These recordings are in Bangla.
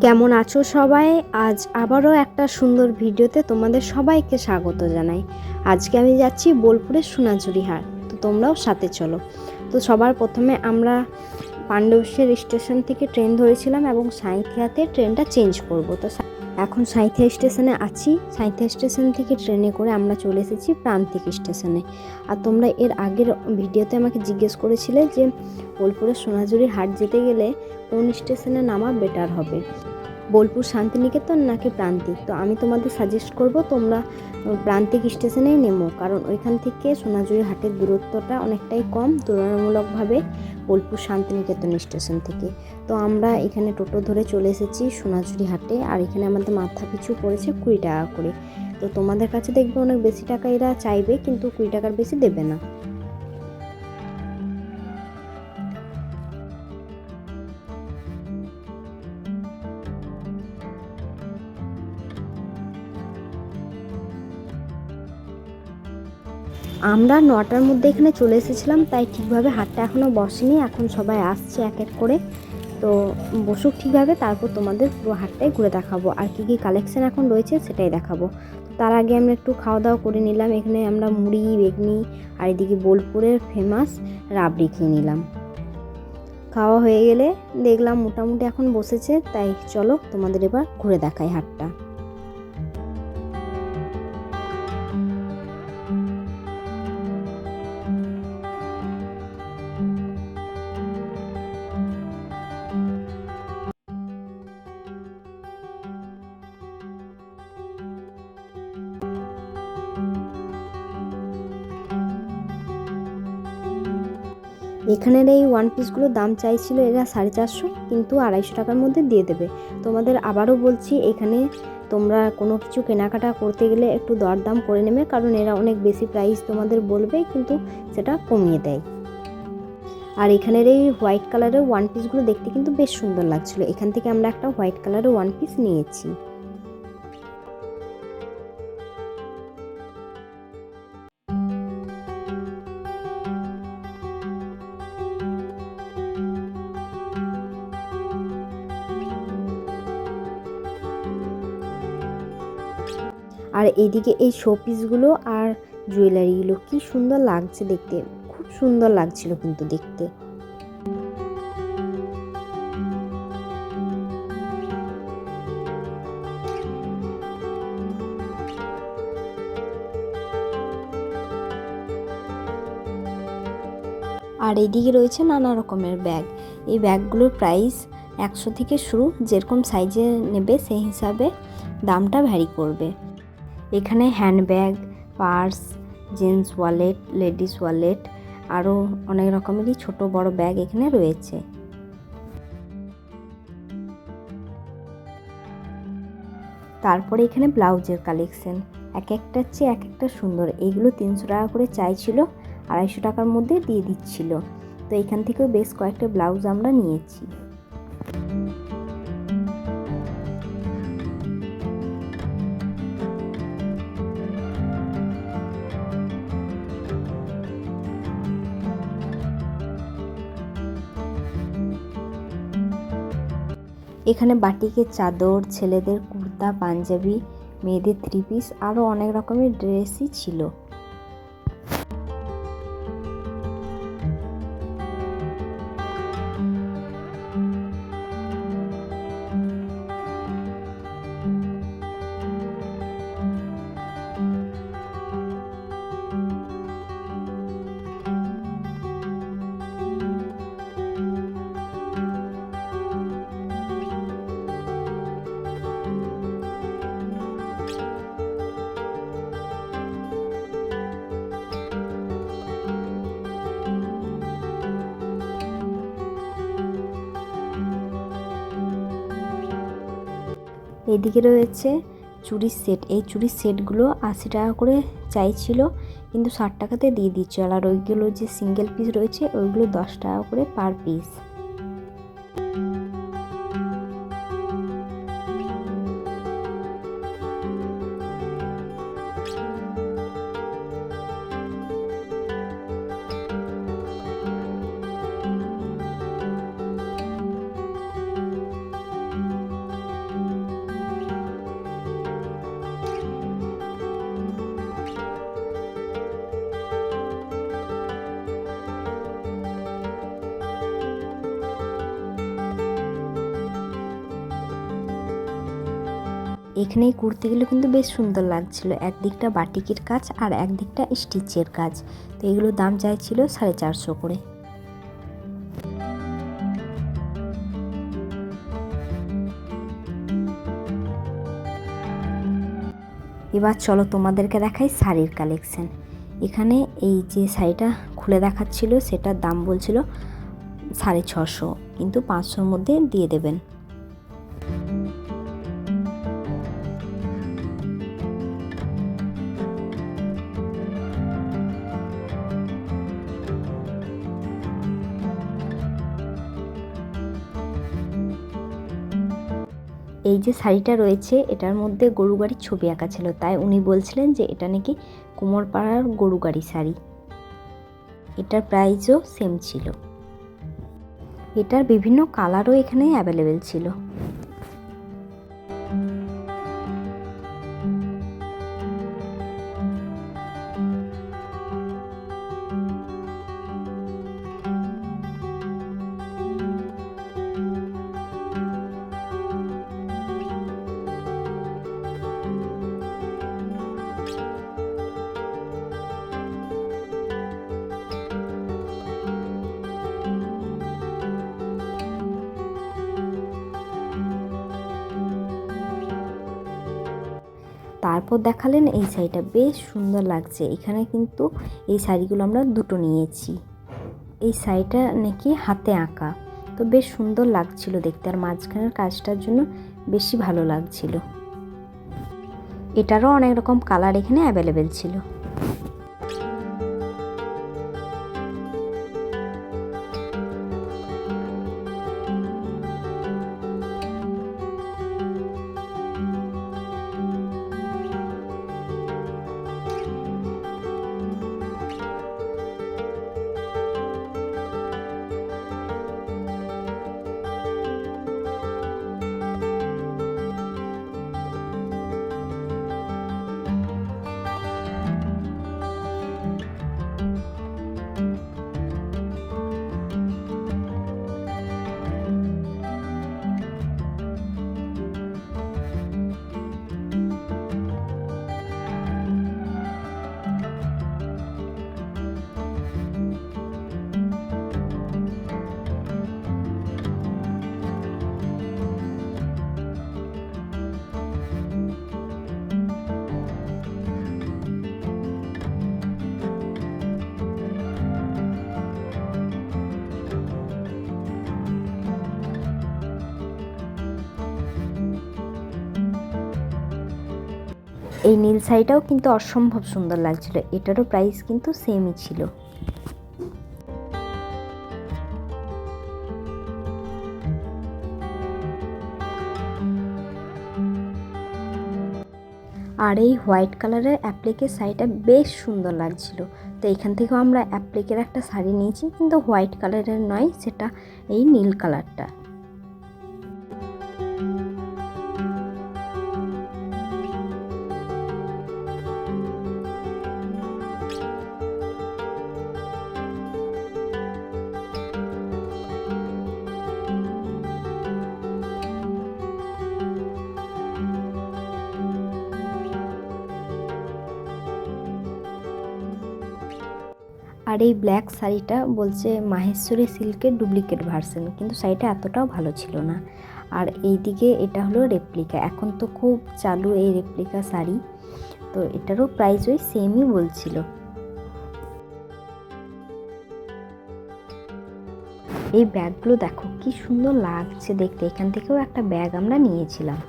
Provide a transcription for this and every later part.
কেমন আছো সবাই? আজ আবারও একটা সুন্দর ভিডিওতে তোমাদের সবাইকে স্বাগত জানাই। আজকে আমি যাচ্ছি বোলপুরের সোনাঝুরি হাট, তো তোমরাও সাথে চলো। তো সবার প্রথমে আমরা পাণ্ডবেশ্বর স্টেশন থেকে ট্রেন ধরেছিলাম এবং সাঁইথিয়াতে ট্রেনটা চেঞ্জ করব। তো এখন সাঁইথিয়া স্টেশনে আছি। সাঁইথিয়া স্টেশন থেকে ট্রেনে করে আমরা চলে এসেছি প্রান্তিক স্টেশনে। আর তোমরা এর আগের ভিডিওতে আমাকে জিজ্ঞেস করেছিলে যে বোলপুরের সোনাঝুরি হাট যেতে গেলে কোন স্টেশনে নামা বেটার হবে, বোলপুর শান্তিনিকেতন নাকি প্রান্তিক। তো আমি তোমাদের সাজেস্ট করব তোমরা প্রান্তিক স্টেশনেই নেমো, কারণ ওইখান থেকে সোনাঝুরি হাটের দূরত্বটা অনেকটাই কম তুলনামূলকভাবে বোলপুর শান্তিনিকেতন স্টেশন থেকে। তো আমরা এখানে টোটো ধরে চলে এসেছি সোনাঝুরি হাটে, আর এখানে আমাদের মাথা পিছু পড়েছে 20 টাকা করে। তো তোমাদের কাছে দেখবে অনেক বেশি টাকা এরা চাইবে, কিন্তু 20 টাকার বেশি দেবে না। আমরা 9টার মধ্যে এখানে চলে এসেছিলাম, তাই ঠিকভাবে হাটটা এখনও বসেনি। এখন সবাই আসছে এক এক করে, তো বসুক ঠিকভাবে, তারপর তোমাদের পুরো হাটটাই ঘুরে দেখাবো আর কী কী কালেকশান এখন রয়েছে সেটাই দেখাবো। তার আগে আমরা একটু খাওয়া দাওয়া করে নিলাম। এখানে আমরা মুড়ি, বেগনি আর এদিকে বোলপুরের ফেমাস রাবড়ি খেয়ে নিলাম। খাওয়া হয়ে গেলে দেখলাম মোটামুটি এখন বসেছে, তাই চলো তোমাদের এবার ঘুরে দেখাই হাটটা। এখানের এই ওয়ান পিসগুলোর দাম চাইছিল এরা 450, কিন্তু 250 টাকার মধ্যে দিয়ে দেবে। তোমাদের আবারও বলছি, এখানে তোমরা কোনো কিছু কেনাকাটা করতে গেলে একটু দরদাম করে নেবে, কারণ এরা অনেক বেশি প্রাইস তোমাদের বলবে, কিন্তু সেটা কমিয়ে দেয়। আর এখানের এই হোয়াইট কালারের ওয়ান পিসগুলো দেখতে কিন্তু বেশ সুন্দর লাগছিল। এখান থেকে আমরা একটা হোয়াইট কালারের ওয়ান পিস নিয়েছি। আর এইদিকে এই শো পিসগুলো আর জুয়েলারিগুলো কি সুন্দর লাগছে দেখতে, খুব সুন্দর লাগছিল কিন্তু দেখতে। আর এইদিকে রয়েছে নানা রকমের ব্যাগ। এই ব্যাগগুলোর প্রাইস 100 থেকে শুরু, যেরকম সাইজে নেবে সেই হিসাবে দামটা ভ্যারি করবে। এখানে handbag, purse, gents wallet, ladies wallet, আরও অনেক রকমেরই ছোট বড় ব্যাগ এখানে রয়েছে। তারপরে এখানে ব্লাউজের কালেকশন, এক একটার চেয়ে এক একটা সুন্দর। এইগুলো 300 টাকা করে চাইছিল, 250 টাকার মধ্যে দিয়ে দিচ্ছিল। তো এখান থেকেও বেশ কয়েকটা ব্লাউজ আমরা নিয়েছি। এখানে বাটিকের চাদর, ছেলেদের কুর্তা, পাঞ্জাবি, মেয়েদের 3 পিস, আরও অনেক রকমের ড্রেসই ছিল। এদিকে রয়েছে চুড়ির সেট। এই চুড়ির সেটগুলো 80 টাকা করে চাইছিল, কিন্তু 60 টাকাতে দিয়ে দিচ্ছে। আর ওইগুলো যে সিঙ্গেল পিস রয়েছে ওইগুলো 10 টাকা করে পার পিস। এখানে এই কুর্তিগুলো কিন্তু বেশ সুন্দর লাগছিল, একদিকটা বাটিকের কাজ আর একদিকটা স্টিচের কাজ। তো এগুলোর দাম চাইছিল 450 করে। এবার চলো তোমাদেরকে দেখাই শাড়ির কালেকশন। এখানে এই যে শাড়িটা খুলে দেখাচ্ছিল সেটার দাম বলছিল 650, কিন্তু 500-র মধ্যে দিয়ে দেবেন। এই যে শাড়িটা রয়েছে এটার মধ্যে গরু গাড়ির ছবি আঁকা ছিল, তাই উনি বলছিলেন যে এটা নাকি কুমোরপাড়ার গরু গাড়ি শাড়ি। এটার প্রাইসও সেম ছিল। এটার বিভিন্ন কালারও এখানে অ্যাভেলেবেল ছিল। তারপর দেখালেন এই শাড়িটা, বেশ সুন্দর লাগছে। এখানে কিন্তু এই শাড়িগুলো আমরা দুটো নিয়েছি। এই শাড়িটা নাকি হাতে আঁকা, তো বেশ সুন্দর লাগছিল দেখতে, আর মাঝখানের কাজটার জন্য বেশি ভালো লাগছিল। এটারও অনেক রকম কালার এখানে অ্যাভেলেবেল ছিল। এই নীল শাড়িটাও কিন্তু অসম্ভব সুন্দর লাগছিল, এটারও প্রাইস কিন্তু সেমই ছিল। আর এই হোয়াইট কালারের অ্যাপ্লিকের শাড়িটা বেশ সুন্দর লাগছিল। তো এখান থেকেও আমরা অ্যাপ্লিকের একটা শাড়ি নিয়েছি, কিন্তু হোয়াইট কালারের নয়, সেটা এই নীল কালারটা। আর এই ব্ল্যাক শাড়িটা বলছে মাহেশ্বরী সিল্কের ডুপ্লিকেট ভার্সন, কিন্তু শাড়িটা এতটাও ভালো ছিল না। আর এইদিকে এটা হলো রেপ্লিকা, এখন তো খুব চালু এই রেপ্লিকা শাড়ি, তো এটারও প্রাইস ওই সেমই বলছিল। এই ব্যাগগুলো দেখো কি সুন্দর লাগছে দেখতে, এখান থেকেও একটা ব্যাগ আমরা নিয়েছিলাম।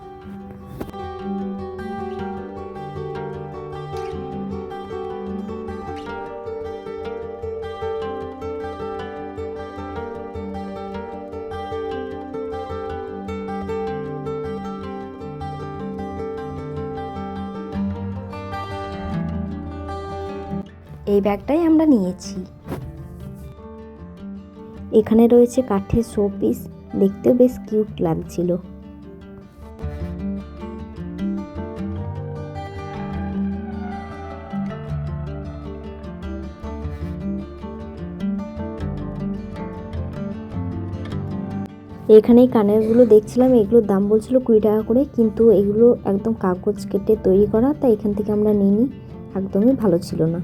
এই ব্যাগটাই আমরা নিয়েছি। এখানে রয়েছে কাঠের শোপিস, দেখতেও বেশ কিউট লাগছিল। এখানে এই কানেরগুলো দেখছিলাম, এগুলোর দাম বলছিল 20 টাকা করে, কিন্তু এগুলো একদম কাগজ কেটে তৈরি করা, তাই এখান থেকে আমরা নিইনি, একদমই ভালো ছিল না।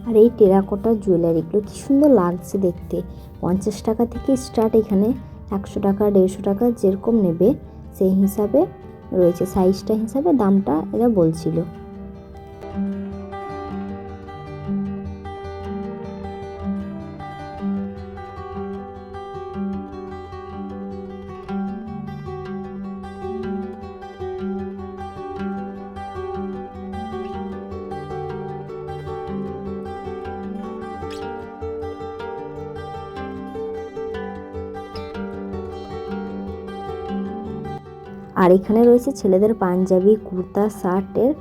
আর এই টেরাকোটা জুয়েলারিগুলো কি সুন্দর লাগছে দেখতে। 50 টাকা থেকে স্টার্ট, এখানে 100 টাকা 150 টাকা যেরকম নেবে সেই হিসাবে রয়েছে, সাইজটা হিসাবে দামটা এরা বলছিল। আর এখানে রয়েছে ছেলেদের পাঞ্জাবি, কুর্তা, শার্টের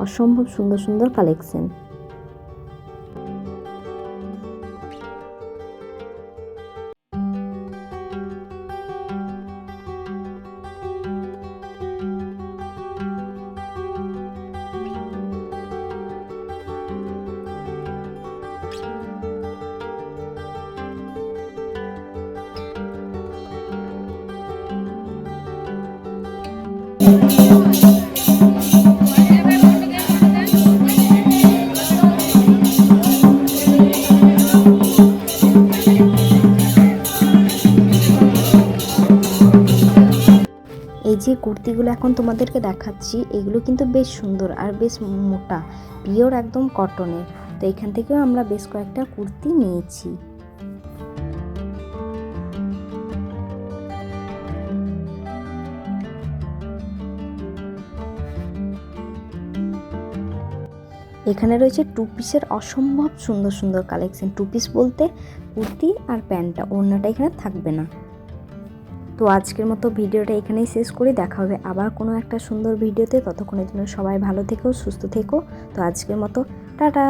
অসম্ভব সুন্দর সুন্দর কালেকশন। এই যে কুর্তিগুলো এখন তোমাদেরকে দেখাচ্ছি, এগুলো কিন্তু বেশ সুন্দর আর বেশ মোটা, পিওর একদম কটনের। তো এখান থেকেও আমরা বেশ কয়েকটা কুর্তি নিয়েছি। এখানে রয়েছে টু পিসের অসম্ভব সুন্দর সুন্দর কালেকশন। টু পিস বলতে কুর্তি আর প্যান্টটা, ওড়নাটা এখানে থাকবে না। তো আজকের মতো ভিডিওটা এখানেই শেষ করি, দেখা হবে আবার কোনো একটা সুন্দর ভিডিওতে। ততক্ষণের জন্য সবাই ভালো থেকো, সুস্থ থেকো। তো আজকের মতো টাটা।